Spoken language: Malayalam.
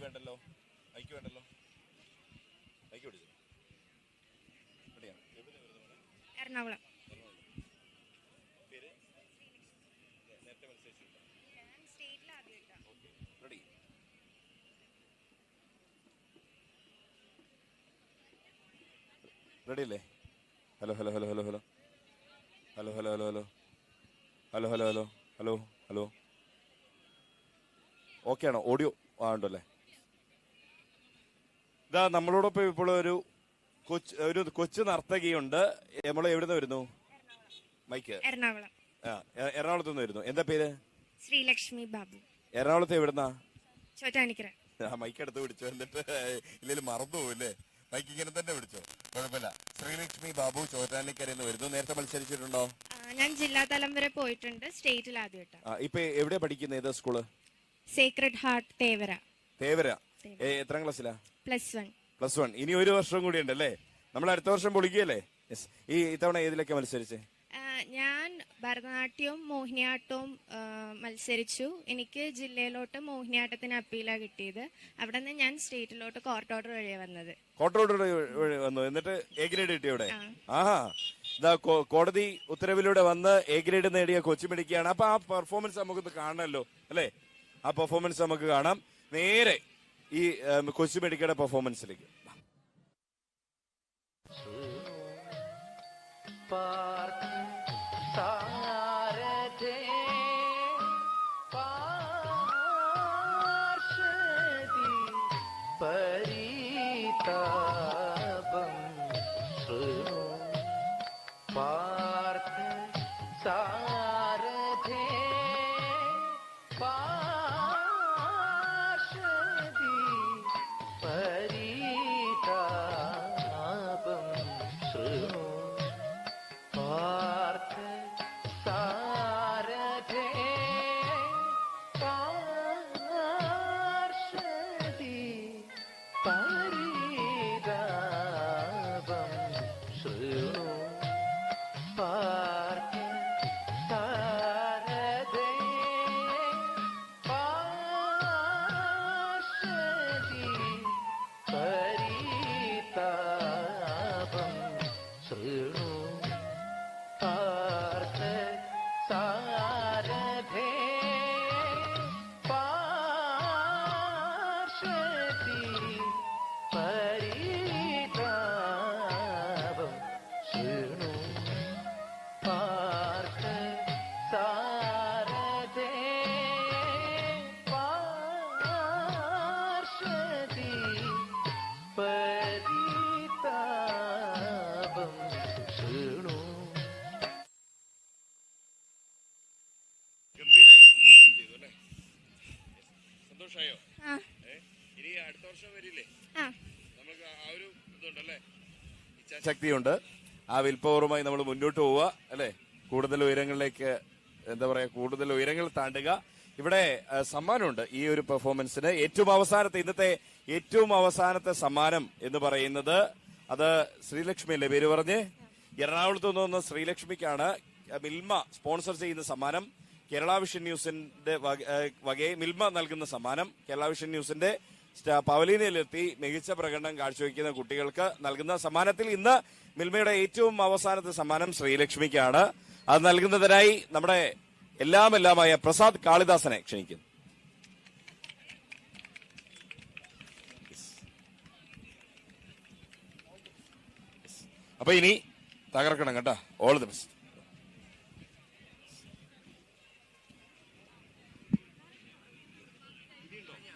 വേണ്ടല്ലോ, ഐക്ക് വേണ്ടല്ലോ, ഐക്ക് പിടിച്ചു. എറണാകുളം. പേര് നേരത്തെ മത്സരിച്ചിട്ടുണ്ടോ? സ്റ്റേറ്റിൽ ആദ്യമായിട്ടാണ്. റെഡി. റെഡി അല്ലേ? Hello hello hello hello hello hello hello hello hello hello hello hello hello hello okay ആണോ? ഓഡിയോ ഉണ്ടല്ലേ? ഇതാ നമ്മളോടൊപ്പം ഇപ്പോൾ ഒരു കൊച്ചു നർത്തകിയുണ്ട്. നമ്മൾ എവിടുന്ന് വരുന്നു? മൈക്ക് എറണാകുളം. എറണാകുളത്ത് നിന്ന് വരുന്നു. എന്താ പേര്? ശ്രീലക്ഷ്മി ബാബു. എറണാകുളത്ത് എവിടുന്നാ? ചോറ്റാനിക്കര. മൈക്ക് എടുത്ത് പിടിച്ചോ, എന്നിട്ട് ഇല്ലെങ്കിൽ മറന്നു പോവില്ലേ? മൈക്ക് ഇങ്ങനെ തന്നെ പിടിച്ചോ, കുഴപ്പമില്ല. ശ്രീലക്ഷ്മി ബാബു ചോറ്റാനിക്കരയിൽ നിന്ന് വരുന്നു. നേരത്തെ മത്സരിച്ചിട്ടുണ്ടോ? ഞാൻ ജില്ലാതലം വരെ പോയിട്ടുണ്ട്. സ്റ്റേറ്റിൽ ആദ്യമായിട്ടാണ്. ഇപ്പൊ എവിടെയാ പഠിക്കുന്നത്? ഏതാ school? Sacred heart Thevara. Thevara. എത്രാം ക്ലാസ്സിലാ? +1. +1. ഇനി ഒരു വർഷം കൂടി ഉണ്ടല്ലേ? നമ്മൾ അടുത്ത വർഷം പൊളിക്കുകയല്ലേ? ഈ ഇത്തവണ ഏതിലൊക്കെ മത്സരിച്ചേ? ഞാൻ ഭരതനാട്യവും മോഹിനിയാട്ടവും മത്സരിച്ചു. എനിക്ക് ജില്ലയിലോട്ട് മോഹിനിയാട്ടത്തിന് അപ്പീലാണ് കിട്ടിയത്. അവിടെ നിന്ന് ഞാൻ സ്റ്റേറ്റിലോട്ട് കോർട്ട് ഓർഡർ വഴിയാണ് വന്നത്. കോർട്ട് ഓർഡർ വന്നു, എന്നിട്ട് എ ഗ്രേഡ് കിട്ടി ഇവിടെ. ആഹാ, ഇതാ കോടതി ഉത്തരവിലൂടെ വന്ന് എ ഗ്രേഡ് നേടിയ കൊച്ചുമിടിക്കുകയാണ്. അപ്പൊ ആ പെർഫോമൻസ് നമുക്കൊന്ന് കാണണമല്ലോ അല്ലേ? ആ പെർഫോമൻസ് നമുക്ക് കാണാം. നേരെ ഈ കൊച്ചുമിടിക്കയുടെ പെർഫോമൻസിലേക്ക്. സന്തോഷായോ? ഇനി അടുത്ത വർഷം വരില്ലേ? നമുക്ക് ആ ഒരു ഇതുണ്ടല്ലേ, ഇച്ഛാശക്തിയുണ്ട്. ആ വിൽപ്പവറുമായി നമ്മൾ മുന്നോട്ട് പോവുക അല്ലെ? കൂടുതൽ ഉയരങ്ങളിലേക്ക്, എന്താ പറയാ, കൂടുതൽ ഉയരങ്ങൾ താണ്ടുക. ഇവിടെ സമ്മാനമുണ്ട് ഈ ഒരു പെർഫോമൻസിന്. ഇന്നത്തെ ഏറ്റവും അവസാനത്തെ സമ്മാനം എന്ന് പറയുന്നത് അത് ശ്രീലക്ഷ്മി അല്ലേ പേര് പറഞ്ഞ്? എറണാകുളത്ത് നിന്ന് ശ്രീലക്ഷ്മിക്കാണ് മിൽമ സ്പോൺസർ ചെയ്യുന്ന സമ്മാനം. കേരള വിഷൻ ന്യൂസിന്റെ വകയെ മിൽമ നൽകുന്ന സമ്മാനം. കേരള വിഷൻ ന്യൂസിന്റെ പവലിയനിലെത്തി മികച്ച പ്രകടനം കാഴ്ചവെക്കുന്ന കുട്ടികൾക്ക് നൽകുന്ന സമ്മാനത്തിൽ ഇന്ന് മിൽമയുടെ ഏറ്റവും അവസാനത്തെ സമ്മാനം ശ്രീലക്ഷ്മിക്കാണ്. അത് നൽകുന്നതിനായി നമ്മുടെ എല്ലാമായ പ്രസാദ് കാളിദാസനെ ക്ഷണിക്കുന്നു. അപ്പൊ ഇനി തകർക്കണം കേട്ടോ. All the best.